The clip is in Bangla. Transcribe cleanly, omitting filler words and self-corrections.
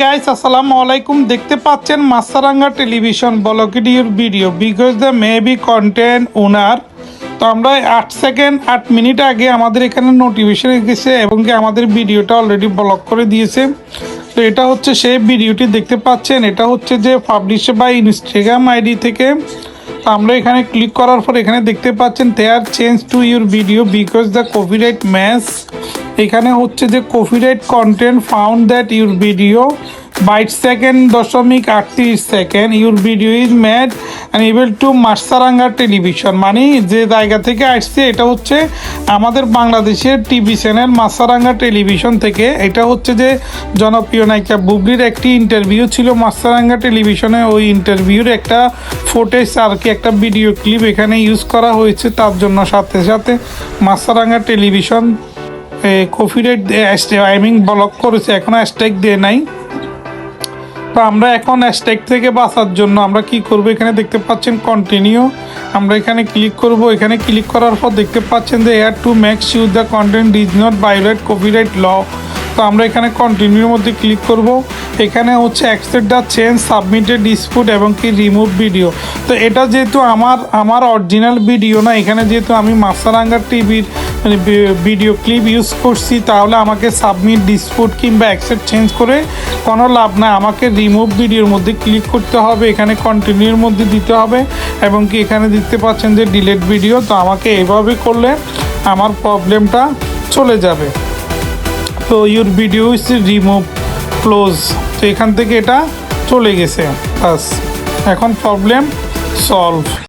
guys, assalamu alaikum. দেখতে পাচ্ছেন Maasranga television blocked your video because the maybe content owner. তো আমরা 8 মিনিট আগে আমাদের এখানে নোটিফিকেশন এসেছে এবং কি আমাদের ভিডিওটা অলরেডি ব্লক করে দিয়েছে। তো এটা হচ্ছে সেই ভিডিওটি দেখতে পাচ্ছেন, এটা হচ্ছে যে পাবলিশ বাই ইনস্টাগ্রাম আইডি থেকে। তো আমরা এখানে ক্লিক করার পর এখানে দেখতে পাচ্ছেন there change to your video because the copyright match. এখানে হচ্ছে যে copyright content found that your video 22.38 your video is made and able to Maasranga television. মানে যে জায়গা থেকে আসছে এটা হচ্ছে আমাদের বাংলাদেশের টিভি চ্যানেল মাছরাঙ্গা টেলিভিশন থেকে। এটা হচ্ছে যে জনপ্রিয় নায়িকা বুবলির একটি ইন্টারভিউ ছিল মাছরাঙ্গা টেলিভিশনে। ওই ইন্টারভিউর একটা ফুটেজ আর কি একটা ভিডিও ক্লিপ এখানে ইউজ করা হয়েছে, তার জন্য সাথে সাথে মাছরাঙ্গা টেলিভিশন কপিরাইট ব্লক করেছে, এখনো হ্যাশট্যাগ দিয়ে নাই। তো আমরা এখন হ্যাশট্যাগ থেকে বাঁচার জন্য আমরা কি করব, এখানে দেখতে পাচ্ছেন কন্টিনিউ, আমরা এখানে ক্লিক করব। এখানে ক্লিক করার পর দেখতে পাচ্ছেন যে here to make sure the content does not violate copyright law. তো আমরা এখানে কন্টিনিউর মধ্যে ক্লিক করব। এখানে হচ্ছে accept the change, submitted dispute এবং কি রিমুভ ভিডিও। তো এটা যেহেতু আমার অরিজিনাল ভিডিও না, এখানে যেহেতু আমি মাছরাঙ্গা টিভির ভিডিও ক্লিপ ইউজ করছি, তাহলে আমাকে সাবমিট ডিসপুট কিংবা অ্যাকসেপ্ট চেঞ্জ করে কোনো লাভ না, আমাকে রিমুভ ভিডিওর মধ্যে ক্লিক করতে হবে, এখানে কন্টিনিউর মধ্যে দিতে হবে এবং কি এখানে দেখতে পাচ্ছেন যে ডিলেট ভিডিও। তো আমাকে এভাবে করলে আমার প্রবলেমটা চলে যাবে। তো your video is remove close. তো এখান থেকে এটা চলে গেছে, বাস এখন প্রবলেম সলভ।